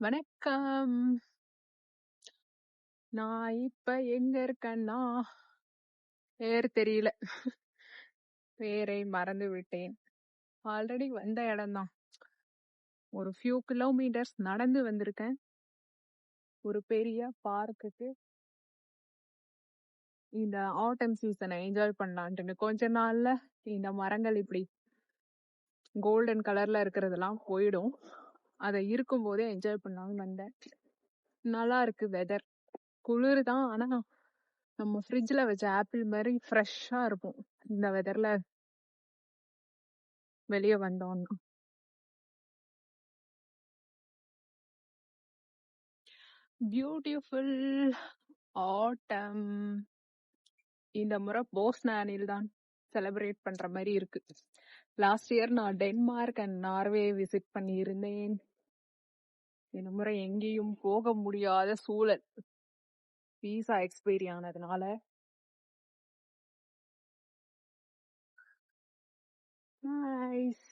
வணக்கம். நான் இப்ப எங்க இருக்கேன்னா பேர் தெரியல. பேரை மறந்து விட்டேன். ஆல்ரெடி வந்த இடம்தான். ஒரு ஃபியூ கிலோமீட்டர்ஸ் நடந்து வந்திருக்கேன் ஒரு பெரிய பார்க்குக்கு. இந்த ஆட்டம் சீசனை என்ஜாய் பண்ணலான்ட்டு கொஞ்ச நாள்ல இந்த மரங்கள் இப்படி கோல்டன் கலர்ல இருக்கிறதெல்லாம் போயிடும். அதை இருக்கும் போதே என்ஜாய் பண்ணலாம்னு வந்தேன். நல்லா இருக்கு வெதர். குளிர் தான், ஆனா நம்ம ஃப்ரிட்ஜ்ல வச்ச ஆப்பிள் மாதிரி ஃப்ரெஷ்ஷா இருக்கும் இந்த வெதர்ல வெளியே வந்தோம்னா. பியூட்டிஃபுல் ஆட்டம் இந்த முறை போஸ்னானில் தான் செலிப்ரேட் பண்ற மாதிரி இருக்கு. லாஸ்ட் இயர் நான் டென்மார்க் அண்ட் நார்வே விசிட் பண்ணியிருந்தேன். இந்த முறை எங்கேயும் போக முடியாத சூழல், விசா எக்ஸ்பைரி ஆனதுனால. நைஸ்.